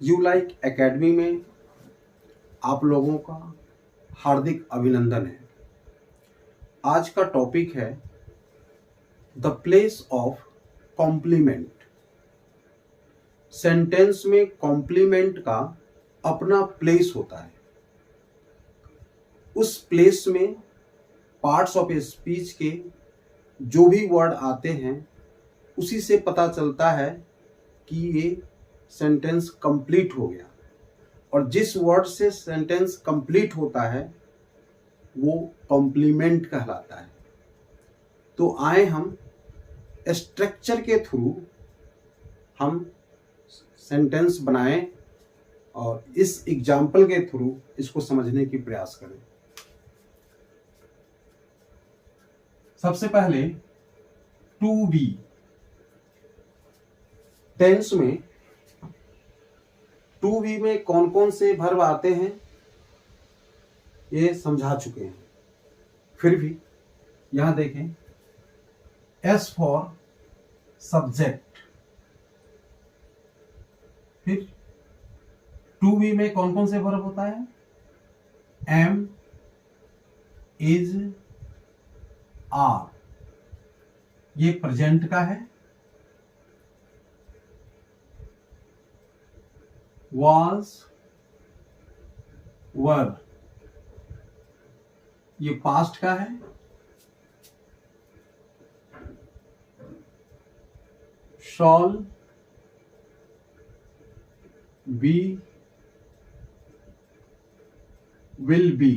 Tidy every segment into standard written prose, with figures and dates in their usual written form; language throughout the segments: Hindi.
यू लाइक एकेडमी में आप लोगों का हार्दिक अभिनंदन है। आज का टॉपिक है the place of complement. Sentence में कॉम्प्लीमेंट का अपना प्लेस होता है। उस प्लेस में पार्ट्स ऑफ स्पीच के जो भी वर्ड आते हैं उसी से पता चलता है कि ये सेंटेंस कंप्लीट हो गया, और जिस वर्ड से सेंटेंस कंप्लीट होता है वो कॉम्प्लीमेंट कहलाता है। तो आए हम स्ट्रक्चर के थ्रू हम सेंटेंस बनाएं और इस एग्जाम्पल के थ्रू इसको समझने की प्रयास करें। सबसे पहले टू बी टेंस में टू बी में कौन कौन से वर्ब आते हैं ये समझा चुके हैं, फिर भी यहां देखें। एस फॉर सब्जेक्ट, फिर टू बी में कौन कौन से वर्ब होता है? एम, इज, आर, ये प्रेजेंट का है। was, were, ये पास्ट का है। shall, be, will be,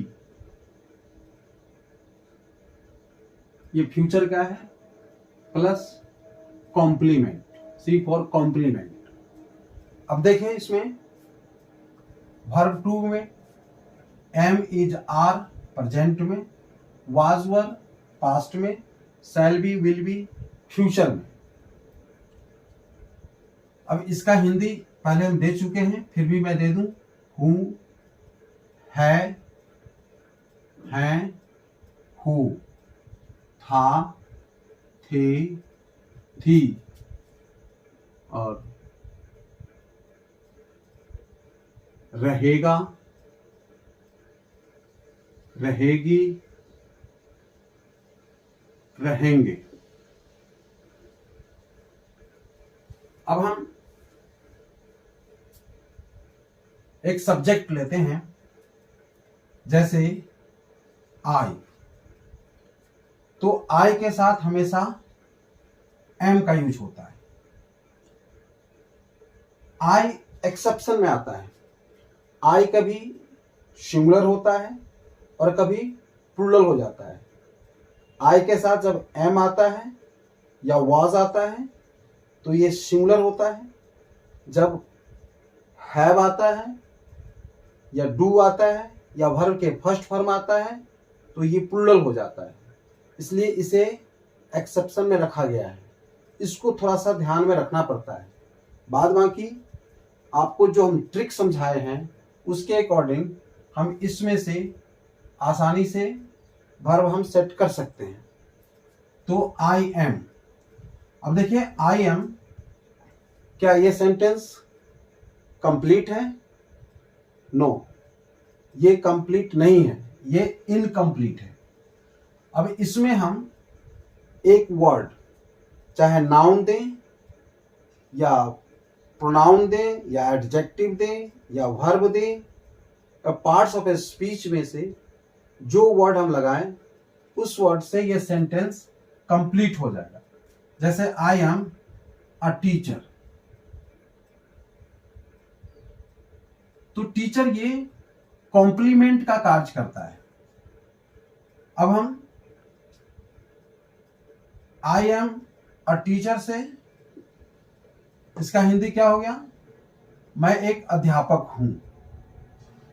ये फ्यूचर का है। Plus complement, C for complement. अब देखें इसमें वर्ब टू में एम, इज, आर प्रेजेंट में, वाज, वर पास्ट में, shall be, will be future में। अब इसका हिंदी पहले हम दे चुके हैं, फिर भी मैं दे दूं। हूं, है, हैं, हु, था, थे, थी, और रहेगा, रहेगी, रहेंगे। अब हम एक सब्जेक्ट लेते हैं, जैसे आई। तो आई के साथ हमेशा एम का यूज होता है। आई एक्सेप्शन में आता है। आई कभी सिंगुलर होता है और कभी प्लूरल हो जाता है। आई के साथ जब एम आता है या वाज आता है तो ये सिंगुलर होता है। जब हैव आता है या डू आता है या वर्ब के फर्स्ट फॉर्म आता है तो ये प्लूरल हो जाता है। इसलिए इसे एक्सेप्शन में रखा गया है। इसको थोड़ा सा ध्यान में रखना पड़ता है। बाद बाकी आपको जो हम ट्रिक समझाए हैं उसके अकॉर्डिंग हम इसमें से आसानी से वर्ब हम सेट कर सकते हैं। तो आई एम, अब देखिए आई एम, क्या ये सेंटेंस कंप्लीट है? नो, ये कंप्लीट नहीं है, ये इनकम्प्लीट है। अब इसमें हम एक वर्ड चाहे नाउन दें या प्रोनाउन दें या एडजेक्टिव दें या वर्ब दें, पार्ट्स ऑफ ए स्पीच में से जो वर्ड हम लगाएं उस वर्ड से ये सेंटेंस कंप्लीट हो जाएगा। जैसे आई एम अ टीचर, तो टीचर ये कॉम्प्लीमेंट का कार्य करता है। अब हम आई एम अ टीचर से इसका हिंदी क्या हो गया? मैं एक अध्यापक हूं।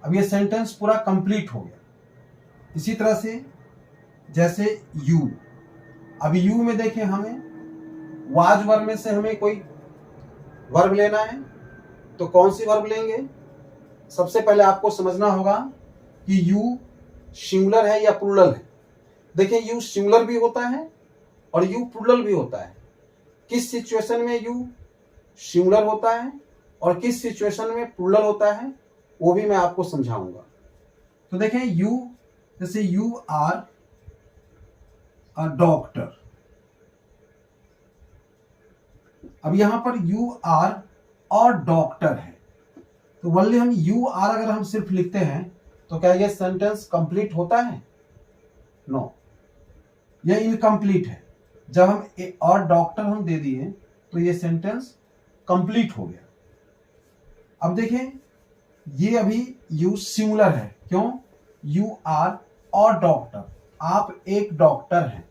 अब ये सेंटेंस पूरा कंप्लीट हो गया। इसी तरह से जैसे यू, अब यू में देखें हमें वाज वर्ब में से हमें कोई वर्ब लेना है तो कौन सी वर्ब लेंगे? सबसे पहले आपको समझना होगा कि यू सिंगुलर है या प्लूरल है। देखिए यू सिंगुलर भी होता है और यू प्लूरल भी होता है। किस सिचुएशन में यू सिंगुलर होता है और किस सिचुएशन में प्लूरल होता है वो भी मैं आपको समझाऊंगा। तो देखें यू, जैसे यू आर अ डॉक्टर। अब यहां पर यू आर और डॉक्टर है, तो वनली हम यू आर अगर हम सिर्फ लिखते हैं तो क्या ये सेंटेंस कंप्लीट होता है? नो, ये इनकम्प्लीट है। जब हम और डॉक्टर हम दे दिए तो ये सेंटेंस कंप्लीट हो गया। अब देखें ये अभी यू सिंगुलर है, क्यों? यू आर और डॉक्टर, आप एक डॉक्टर हैं।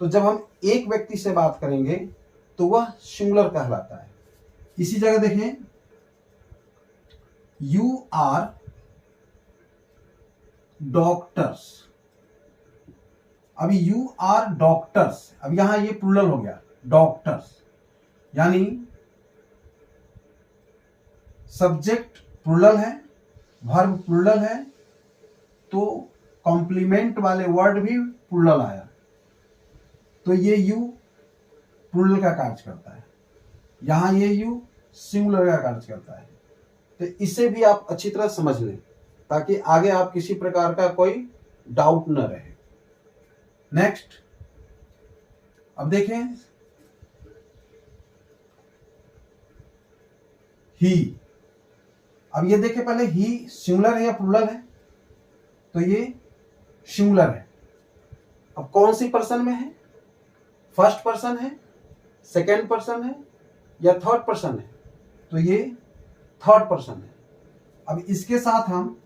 तो जब हम एक व्यक्ति से बात करेंगे तो वह सिंगुलर कहलाता है। इसी जगह देखें यू आर डॉक्टर्स। अभी यू आर डॉक्टर्स, अब यहां ये प्लूरल हो गया डॉक्टर्स, यानी सब्जेक्ट प्लूरल है, वर्ब प्लूरल है, तो कॉम्प्लीमेंट वाले वर्ड भी प्लूरल आया, तो ये यू प्लूरल का कार्य करता है। यहां ये यू सिंगुलर का कार्य करता है। तो इसे भी आप अच्छी तरह समझ लें ताकि आगे आप किसी प्रकार का कोई डाउट न रहे। नेक्स्ट, अब देखें ही। अब ये देखें पहले ही सिंगुलर है या प्लूरल है? तो ये सिंगुलर है। अब कौन सी पर्सन में है? फर्स्ट पर्सन है, सेकेंड पर्सन है या थर्ड पर्सन है? तो ये थर्ड पर्सन है। अब इसके साथ हम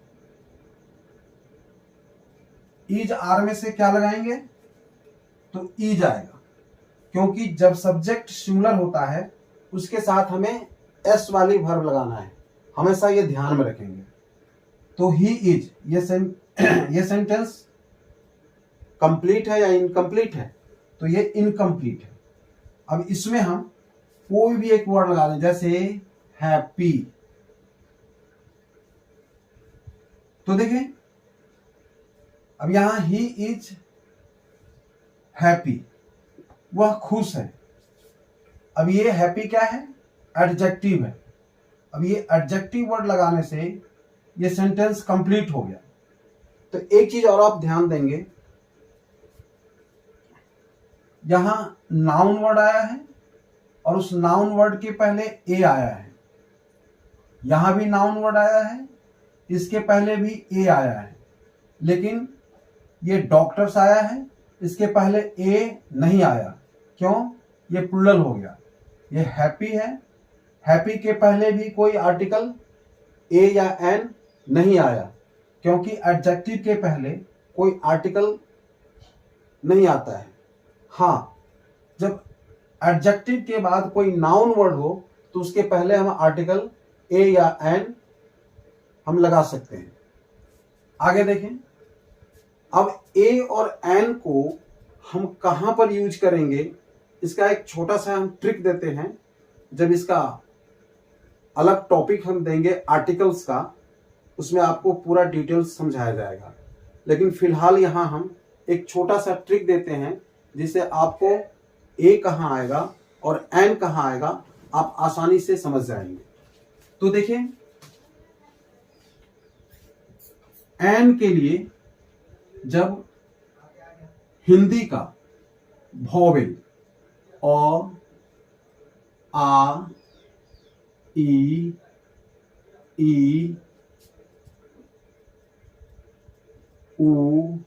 इज आर में से क्या लगाएंगे? तो इज आएगा, क्योंकि जब सब्जेक्ट सिंगुलर होता है उसके साथ हमें एस वाली वर्ब लगाना है, हमेशा ये ध्यान में रखेंगे। तो ही इज, ये सेंटेंस कंप्लीट है या इनकम्प्लीट है? तो ये इनकम्प्लीट है। अब इसमें हम कोई भी एक वर्ड लगा दें, जैसे हैप्पी। तो देखें अब यहां ही इज हैप्पी, वह खुश है। अब ये हैप्पी क्या है? एडजेक्टिव है। अब ये एडजेक्टिव वर्ड लगाने से ये सेंटेंस कंप्लीट हो गया। तो एक चीज और आप ध्यान देंगे, यहां नाउन वर्ड आया है और उस नाउन वर्ड के पहले ए आया है। यहां भी नाउन वर्ड आया है, इसके पहले भी ए आया है, लेकिन ये डॉक्टर्स आया है, इसके पहले ए नहीं आया। क्यों? ये प्लूरल हो गया। ये हैप्पी है, हैप्पी के पहले भी कोई आर्टिकल ए या एन नहीं आया, क्योंकि एडजेक्टिव के पहले कोई आर्टिकल नहीं आता है। हाँ, जब एडजेक्टिव के बाद कोई नाउन वर्ड हो तो उसके पहले हम आर्टिकल ए या एन हम लगा सकते हैं। आगे देखें, अब ए और एन को हम कहां पर यूज करेंगे, इसका एक छोटा सा हम ट्रिक देते हैं। जब इसका अलग टॉपिक हम देंगे आर्टिकल्स का, उसमें आपको पूरा डिटेल्स समझाया जाएगा, लेकिन फिलहाल यहां हम एक छोटा सा ट्रिक देते हैं जिससे आपको ए कहां आएगा और एन कहां आएगा आप आसानी से समझ जाएंगे। तो देखिए, एन के लिए जब हिंदी का वोवेल अ, आ, ई, उ,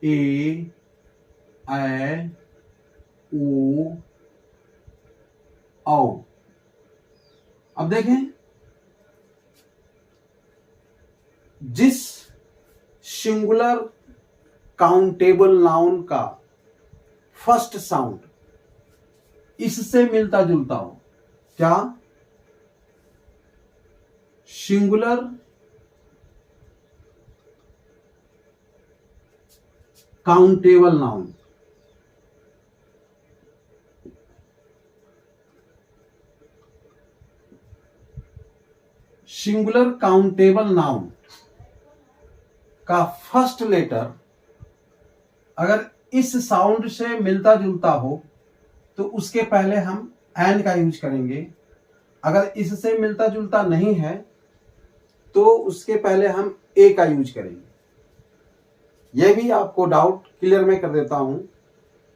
ए, ऐ, ओ, औ। अब देखें, जिस सिंगुलर काउंटेबल नाउन का फर्स्ट साउंड इससे मिलता जुलता हो, क्या? Singular countable noun, singular countable noun का फर्स्ट लेटर अगर इस साउंड से मिलता जुलता हो तो उसके पहले हम एन का यूज करेंगे। अगर इससे मिलता जुलता नहीं है तो उसके पहले हम ए का यूज करेंगे। यह भी आपको डाउट क्लियर मैं कर देता हूं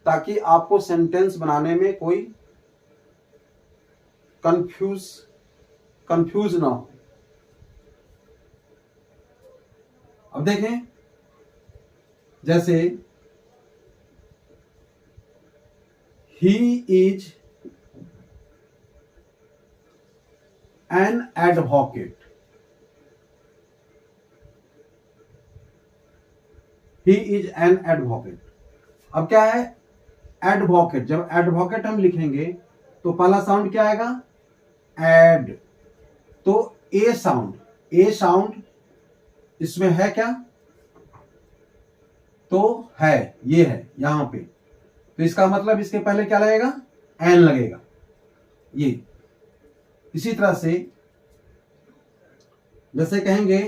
ताकि आपको सेंटेंस बनाने में कोई कंफ्यूज ना हो। अब देखें, जैसे he is an advocate, he is an advocate. अब क्या है एडवोकेट? जब एडवोकेट हम लिखेंगे तो पहला साउंड क्या आएगा? एड। तो ए साउंड इसमें है क्या? तो है, ये है यहां पे। तो इसका मतलब इसके पहले क्या लगेगा? एन लगेगा। ये इसी तरह से जैसे कहेंगे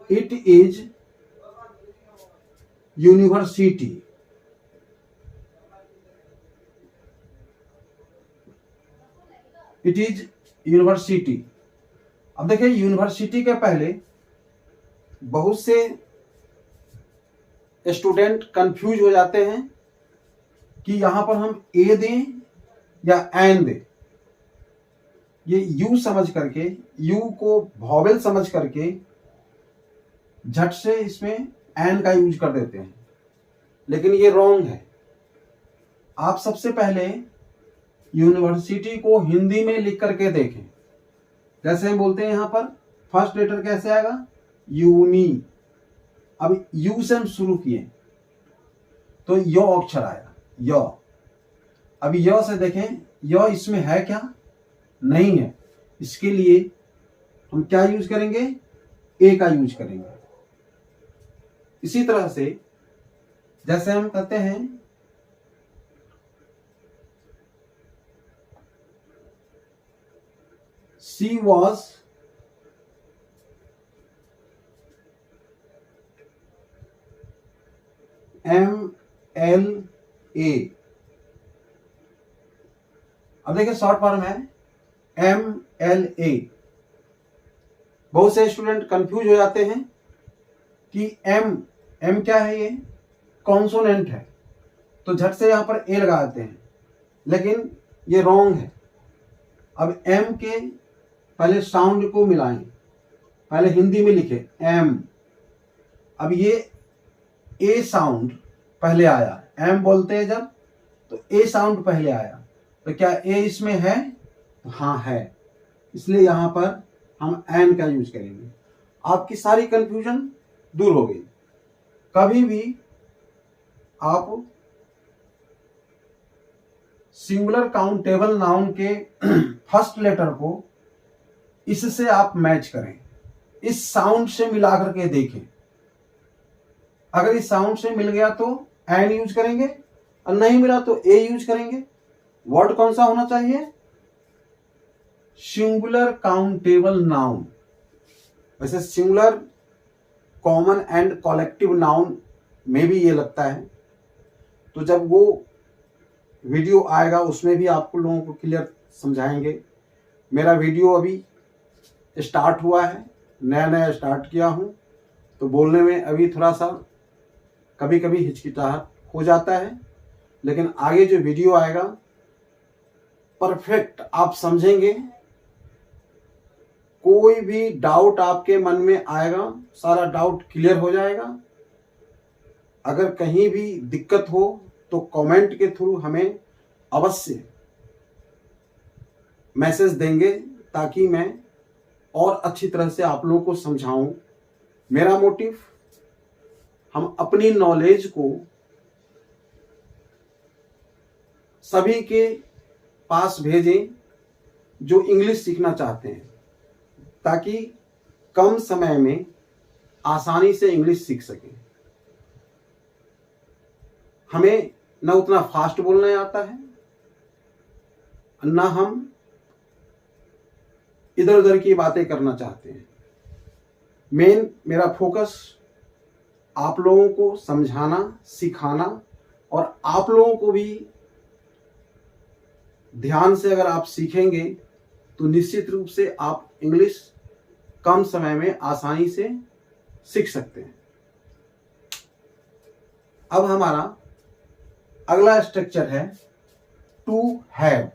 it is university, it is university. अब देखिए यूनिवर्सिटी के पहले बहुत से स्टूडेंट कंफ्यूज हो जाते हैं कि यहां पर हम ए दें या एन दें। ये यू समझ करके, यू को वॉवेल समझ करके झट से इसमें एन का यूज कर देते हैं, लेकिन ये रॉन्ग है। आप सबसे पहले यूनिवर्सिटी को हिंदी में लिख करके देखें। जैसे हम बोलते हैं यहां पर फर्स्ट लेटर कैसे आएगा? यूनी। अब यू से हम शुरू किए तो यो अक्षर आया, यो। अभी यो से देखें, यो इसमें है क्या? नहीं है। इसके लिए हम क्या यूज करेंगे? ए का यूज करेंगे। इसी तरह से जैसे हम कहते हैं शी वॉज MLA। अब देखिए शॉर्ट फॉर्म है MLA। बहुत से स्टूडेंट कंफ्यूज हो जाते हैं कि एम क्या है? ये कॉन्सोनेंट है, तो झट से यहां पर ए लगा देते हैं, लेकिन ये रॉन्ग है। अब एम के पहले साउंड को मिलाएं, पहले हिंदी में लिखे एम। अब ये ए साउंड पहले आया, एम बोलते हैं जब तो ए साउंड पहले आया, तो क्या ए इसमें है? हाँ है, इसलिए यहां पर हम एन का यूज करेंगे। आपकी सारी कंफ्यूजन दूर हो गई। कभी भी आप सिंगुलर काउंटेबल नाउन के फर्स्ट लेटर को इससे आप मैच करें, इस साउंड से मिलाकर के देखें। अगर इस साउंड से मिल गया तो एन यूज करेंगे, और नहीं मिला तो ए यूज करेंगे। वर्ड कौन सा होना चाहिए? Singular countable noun. वैसे singular, common and collective noun में भी ये लगता है, तो जब वो वीडियो आएगा उसमें भी आपको लोगों को क्लियर समझाएंगे। मेरा वीडियो अभी स्टार्ट हुआ है, नया नया स्टार्ट किया हूं, तो बोलने में अभी थोड़ा सा कभी कभी हिचकिचाहट हो जाता है, लेकिन आगे जो वीडियो आएगा परफेक्ट आप समझेंगे। कोई भी डाउट आपके मन में आएगा, सारा डाउट क्लियर हो जाएगा। अगर कहीं भी दिक्कत हो तो कमेंट के थ्रू हमें अवश्य मैसेज देंगे, ताकि मैं और अच्छी तरह से आप लोगों को समझाऊं। मेरा मोटिव, हम अपनी नॉलेज को सभी के पास भेजें जो इंग्लिश सीखना चाहते हैं, ताकि कम समय में आसानी से इंग्लिश सीख सकें। हमें न उतना फास्ट बोलना आता है, न हम इधर उधर की बातें करना चाहते हैं। मेन मेरा फोकस आप लोगों को समझाना, सिखाना, और आप लोगों को भी ध्यान से अगर आप सीखेंगे तो निश्चित रूप से आप इंग्लिश कम समय में आसानी से सीख सकते हैं। अब हमारा अगला स्ट्रक्चर है टू हैव।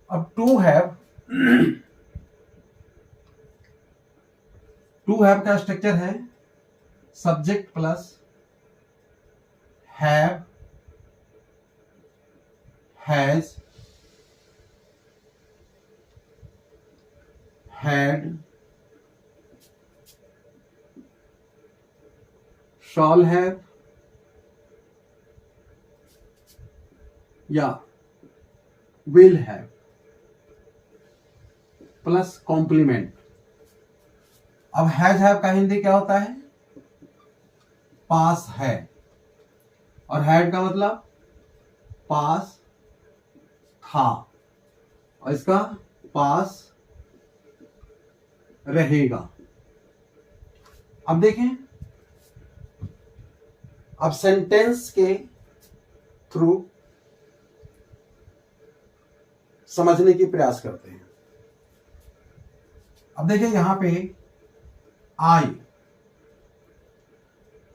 अब टू हैव का स्ट्रक्चर है subject plus have, has, had, shawl have या विल हैव प्लस कॉम्प्लीमेंट। अब हैज हैव का हिंदी क्या होता है? पास है। और हैड का मतलब पास था, और इसका पास रहेगा। अब देखें, अब सेंटेंस के थ्रू समझने की प्रयास करते हैं। अब देखिए यहां पे आई,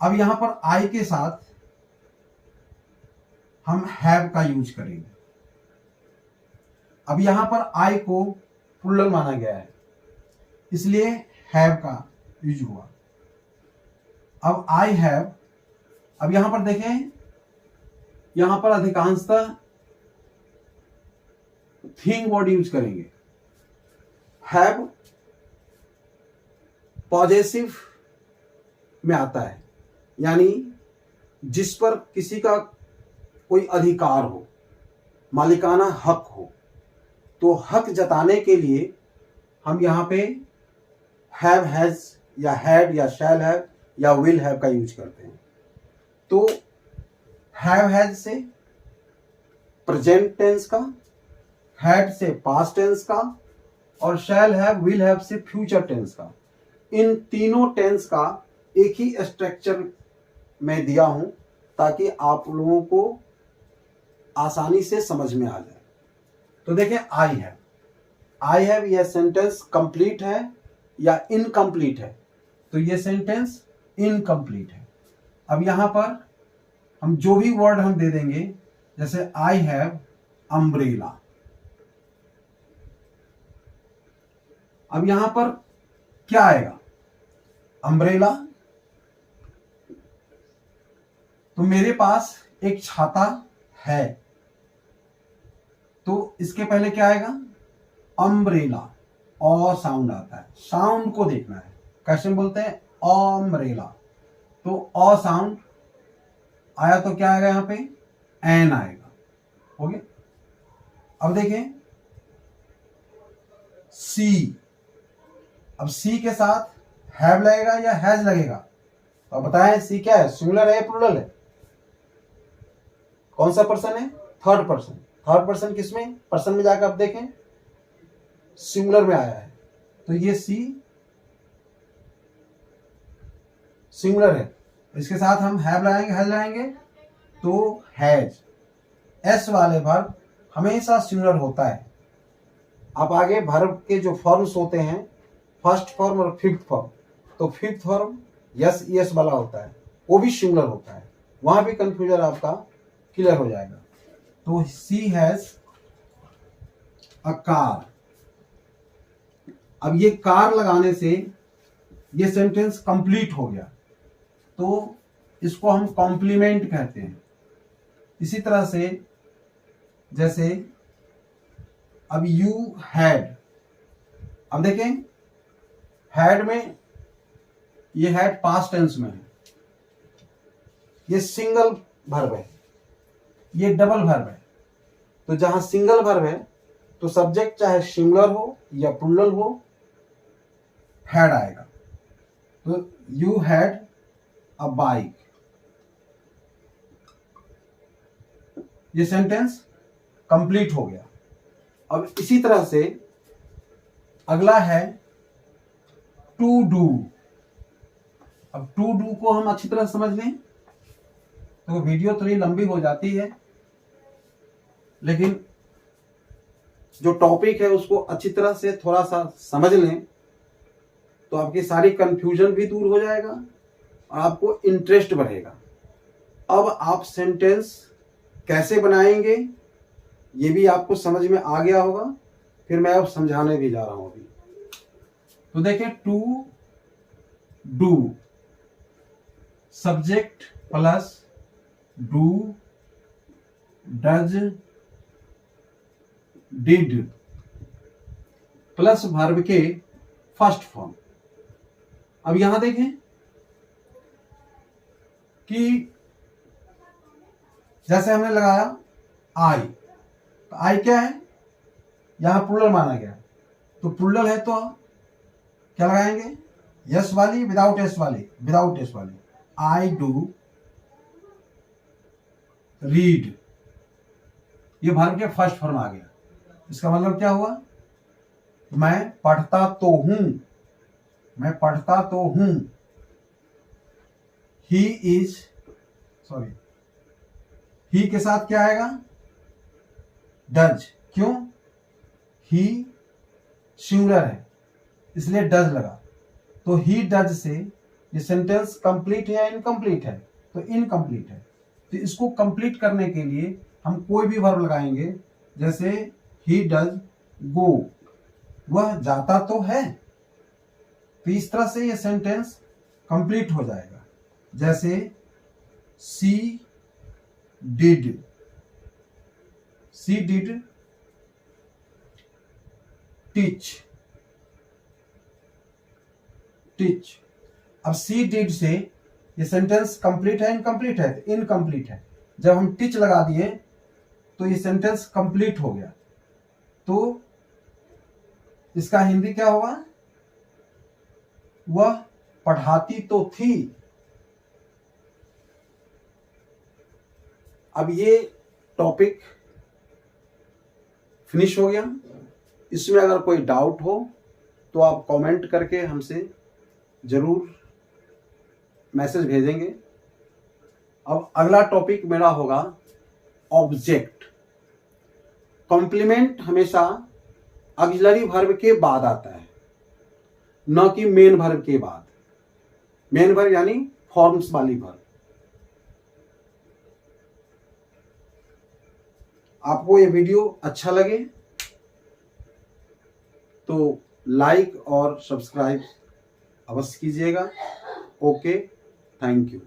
अब यहां पर आई के साथ हम हैव का यूज करेंगे। अब यहां पर आई को प्लूरल माना गया है, इसलिए हैव का यूज हुआ। अब आई हैव, अब यहां पर देखें, यहां पर अधिकांशतः थिंग वर्ड यूज करेंगे। हैव पॉजेसिव में आता है, यानी जिस पर किसी का कोई अधिकार हो, मालिकाना हक हो, तो हक जताने के लिए हम यहां पे हैव, हैज या हैड या शैल हैव या विल हैव का यूज करते हैं। तो हैव हैज से प्रेजेंट टेंस का, हैड से पास्ट टेंस का, और शैल हैव, विल हैव से फ्यूचर टेंस का। इन तीनों टेंस का एक ही स्ट्रक्चर में दिया हूं ताकि आप लोगों को आसानी से समझ में आ जाए। तो देखें, आई हैव यह सेंटेंस कंप्लीट है या इनकम्प्लीट है? तो यह सेंटेंस इनकम्प्लीट है। अब यहां पर हम जो भी वर्ड हम दे देंगे, जैसे आई हैव अम्ब्रेला, अब यहां पर क्या आएगा? अम्ब्रेला। तो मेरे पास एक छाता है, तो इसके पहले क्या आएगा? अम्ब्रेला। और साउंड आता है, साउंड को देखना है, कैसे बोलते हैं? अम्ब्रेला। तो अ साउंड आया तो क्या आएगा? यहां पे एन आएगा। हो गया। अब देखें सी, अब सी के साथ हैव लगेगा या हैज लगेगा? तो अब बताएं सी क्या है, सिंगुलर है या प्लूरल है? कौन सा पर्सन है? Third person. थर्ड पर्सन किसमें? पर्सन में जाकर आप देखें, सिंगुलर में आया है, तो ये सी सिंगुलर है। इसके साथ हम हैव लगाएंगे, हैज लगाएंगे, तो हैज। एस वाले वर्ब हमेशा सिंगुलर होता है। अब आगे वर्ब के जो फॉर्म्स होते हैं, फर्स्ट फॉर्म और फिफ्थ फॉर्म, तो फिफ्थ फॉर्म यस यस वाला होता है, वो भी सिंगुलर होता है। वहां भी कंफ्यूजन आपका क्लियर हो जाएगा। तो सी हैज अ कार। अब ये कार लगाने से ये सेंटेंस कंप्लीट हो गया, तो इसको हम कॉम्प्लीमेंट कहते हैं। इसी तरह से जैसे अब यू हैड, अब देखें हैड में ये हैड पास्ट टेंस में है, ये सिंगल वर्ब है, ये डबल वर्ब है। तो जहां सिंगल वर्ब है तो सब्जेक्ट चाहे सिंगुलर हो या प्लूरल हो, हैड आएगा। तो यू हैड अ बाइक, ये सेंटेंस कंप्लीट हो गया। अब इसी तरह से अगला है टू डू। अब टू डू को हम अच्छी तरह समझ लें तो वीडियो थोड़ी लंबी हो जाती है, लेकिन जो टॉपिक है उसको अच्छी तरह से थोड़ा सा समझ लें तो आपकी सारी कंफ्यूजन भी दूर हो जाएगा और आपको इंटरेस्ट बढ़ेगा। अब आप सेंटेंस कैसे बनाएंगे ये भी आपको समझ में आ गया होगा, फिर मैं अब समझाने भी जा रहा हूं अभी। तो देखिए, to do, subject plus do, does, did plus verb के फर्स्ट फॉर्म। अब यहां देखें कि जैसे हमने लगाया आई, तो आई क्या है, यहां प्लूरल माना गया, तो प्लूरल है तो क्या लगाएंगे, यस वाली, विदाउट एस वाली, विदाउट एस वाली। आई डू रीड, ये वर्ब के फर्स्ट फॉर्म आ गया। इसका मतलब क्या हुआ, मैं पढ़ता तो हूं, मैं पढ़ता तो हूं। ही इज, सॉरी, ही के साथ क्या आएगा, डज, क्यों, ही सिंगुलर है इसलिए डज लगा, तो ही डज से ये सेंटेंस कंप्लीट है या इनकम्प्लीट है, तो इनकम्प्लीट है। तो इसको कंप्लीट करने के लिए हम कोई भी वर्ब लगाएंगे, जैसे ही डज गो, वह जाता तो है, तो इस तरह से ये सेंटेंस कंप्लीट हो जाएगा। जैसे she did, she did teach, teach. अब सी डिड से ये सेंटेंस कंप्लीट है इनकम्प्लीट है, इनकम्प्लीट है। जब हम टीच लगा दिए तो ये सेंटेंस कंप्लीट हो गया, तो इसका हिंदी क्या होगा, वह पढ़ाती तो थी। अब ये टॉपिक फिनिश हो गया। इसमें अगर कोई डाउट हो तो आप कमेंट करके हमसे जरूर मैसेज भेजेंगे। अब अगला टॉपिक मेरा होगा ऑब्जेक्ट। कॉम्प्लीमेंट हमेशा ऑक्सिलरी वर्ब के बाद आता है, न कि मेन वर्ब के बाद। मेन वर्ब यानी फॉर्म्स वाली वर्ब। आपको ये वीडियो अच्छा लगे तो लाइक और सब्सक्राइब अवश्य कीजिएगा। Okay, thank you.